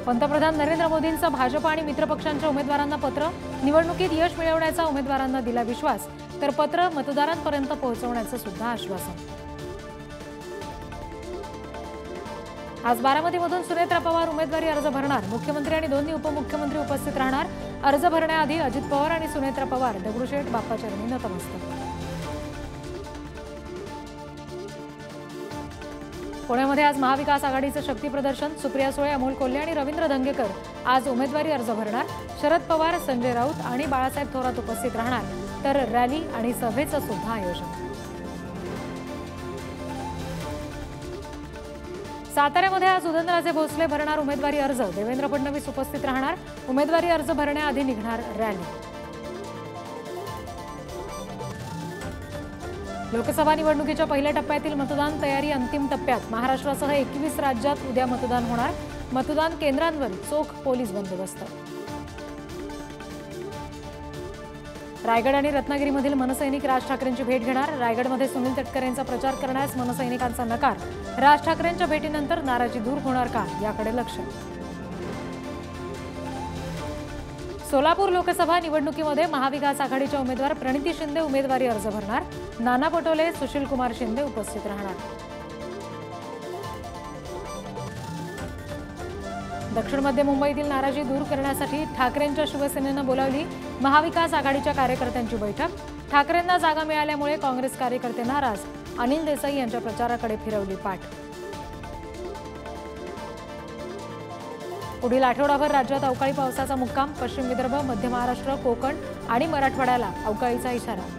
पंतप्रधान नरेंद्र मोदींचं भाजप आणि मित्रपक्षांच्या उमेदवारांना पत्र, निवडणुकीत यश मिळवण्याचा उमेदवारांना दिला विश्वास, तर पत्र मतदारांपर्यंत पोहोचवण्याचं सुद्धा आश्वासन। आज बारामतीमधून सुनेत्रा पवार उमेदवारी अर्ज भरणार। मुख्यमंत्री आणि दोन्ही उपमुख्यमंत्री उपस्थित राहणार। अर्ज भरण्याआधी अजित पवार आणि सुनेत्रा पवार दगडूशेठ बाप्पाचरणी नतमस्तक। पुण्यामध्ये आज महाविकास आघाडीचं शक्ती प्रदर्शन। सुप्रिया सुळे, अमोल कोल्हे आणि रवींद्र धंगेकर आज उमेदवारी अर्ज भरणार। शरद पवार, संजय राऊत आणि बाळासाहेब थोरात उपस्थित राहणार, तर रॅली आणि सभेचं सुद्धा आयोजन। साताऱ्यामध्ये आज उदयनराजे भोसले भरणार उमेदवारी अर्ज। देवेंद्र फडणवीस उपस्थित राहणार। उमेदवारी अर्ज भरण्याआधी निघणार रॅली। लोकसभा निवडणुकीच्या पहिल्या टप्प्यातील मतदान तयारी अंतिम टप्प्यात। महाराष्ट्रासह 21 राज्यात उद्या मतदान होणार। मतदान केंद्रांवर चोख पोलीस बंदोबस्त। रायगड आणि रत्नागिरीमधील मनसैनिक राज ठाकरेंची भेट घेणार। रायगडमध्ये सुनील तटकरेंचा प्रचार करण्यास मनसैनिकांचा नकार। राज ठाकरेंच्या भेटीनंतर नाराजी दूर होणार का, याकडे लक्ष। सोलापूर लोकसभा निवडणुकीमध्ये महाविकास आघाडीच्या उमेदवार प्रणिती शिंदे उमेदवारी अर्ज भरणार। नाना पटोले, सुशील कुमार शिंदे उपस्थित राहणार। दक्षिण मध्य मुंबईतील नाराजी दूर करण्यासाठी ठाकरेंच्या शिवसेनेनं बोलावली महाविकास आघाडीच्या कार्यकर्त्यांची बैठक। ठाकरेंना जागा मिळाल्यामुळे काँग्रेस कार्यकर्ते नाराज। अनिल देसाई यांच्या प्रचाराकडे फिरवली पाठ। पुढील आठवडाभर राज्यात अवकाळी पावसाचा मुक्काम। पश्चिम विदर्भ, मध्य महाराष्ट्र, कोकण आणि मराठवाड्याला अवकाळीचा इशारा।